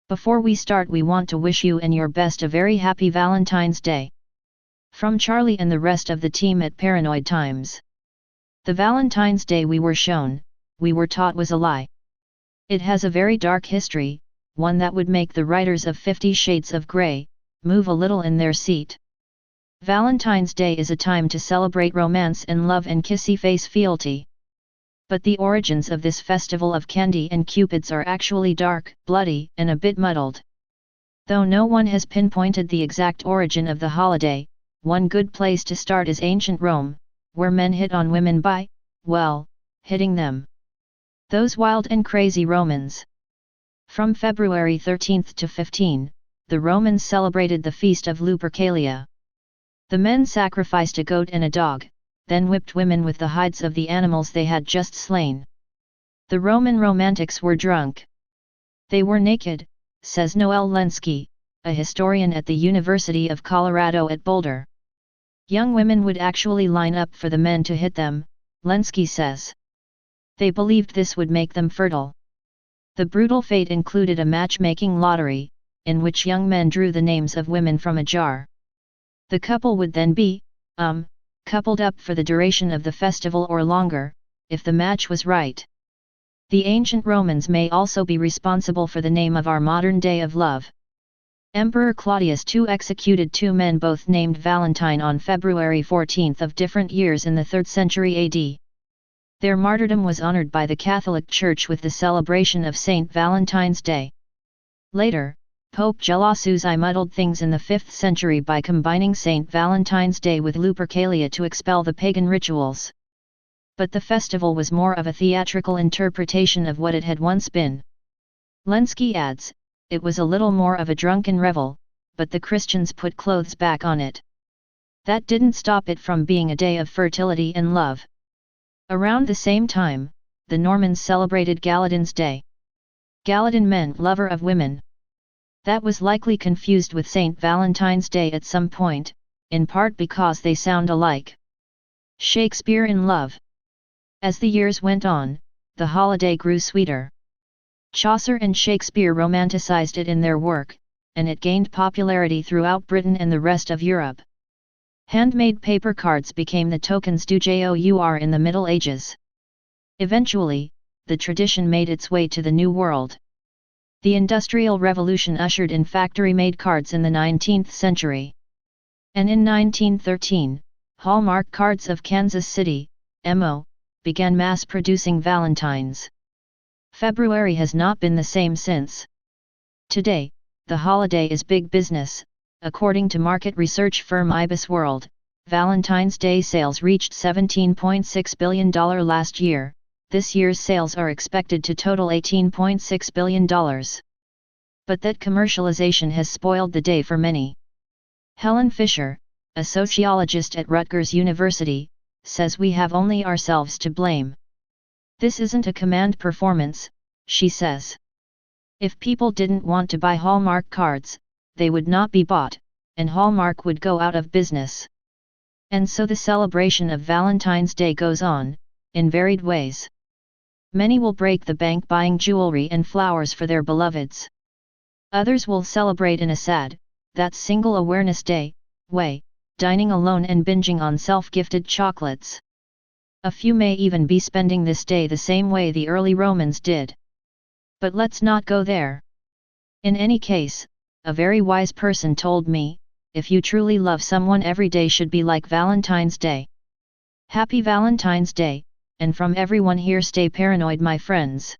Before we start, we want to wish you and your best a very happy Valentine's Day. From Charlie and the rest of the team at Paranoid Times. The Valentine's Day we were shown, we were taught was a lie. It has a very dark history, one that would make the writers of 50 Shades of Grey move a little in their seat. Valentine's Day is a time to celebrate romance and love and kissy face fealty. But the origins of this festival of candy and cupids are actually dark, bloody, and a bit muddled. Though no one has pinpointed the exact origin of the holiday, one good place to start is ancient Rome, where men hit on women by, well, hitting them. Those wild and crazy Romans. From February 13 to 15, the Romans celebrated the feast of Lupercalia. The men sacrificed a goat and a dog, then whipped women with the hides of the animals they had just slain. The Roman romantics were drunk. They were naked, says Noel Lenski, a historian at the University of Colorado at Boulder. Young women would actually line up for the men to hit them, Lenski says. They believed this would make them fertile. The brutal fate included a matchmaking lottery, in which young men drew the names of women from a jar. The couple would then be, coupled up for the duration of the festival or longer, if the match was right. The ancient Romans may also be responsible for the name of our modern day of love. Emperor Claudius II executed two men both named Valentine on February 14 of different years in the 3rd century AD. Their martyrdom was honored by the Catholic Church with the celebration of Saint Valentine's Day. Later, Pope Gelasius I muddled things in the 5th century by combining Saint Valentine's Day with Lupercalia to expel the pagan rituals. But the festival was more of a theatrical interpretation of what it had once been. Lenski adds, it was a little more of a drunken revel, but the Christians put clothes back on it. That didn't stop it from being a day of fertility and love. Around the same time, the Normans celebrated Galadin's Day. Galadin meant lover of women. That was likely confused with St. Valentine's Day at some point, in part because they sound alike. Shakespeare in Love. As the years went on, the holiday grew sweeter. Chaucer and Shakespeare romanticized it in their work, and it gained popularity throughout Britain and the rest of Europe. Handmade paper cards became the tokens du jour in the Middle Ages. Eventually, the tradition made its way to the New World. The Industrial Revolution ushered in factory-made cards in the 19th century. And in 1913, Hallmark Cards of Kansas City, MO, began mass-producing Valentines. February has not been the same since. Today, the holiday is big business. According to market research firm IBIS World, Valentine's Day sales reached $17.6 billion last year. This year's sales are expected to total $18.6 billion. But that commercialization has spoiled the day for many. Helen Fisher, a sociologist at Rutgers University, says we have only ourselves to blame. This isn't a command performance, she says. If people didn't want to buy Hallmark cards, they would not be bought, and Hallmark would go out of business. And so the celebration of Valentine's Day goes on, in varied ways. Many will break the bank buying jewelry and flowers for their beloveds. Others will celebrate in a sad, that's Single Awareness Day, way, dining alone and binging on self-gifted chocolates. A few may even be spending this day the same way the early Romans did. But let's not go there. In any case, a very wise person told me, if you truly love someone, every day should be like Valentine's Day. Happy Valentine's Day, and from everyone here, stay paranoid, my friends.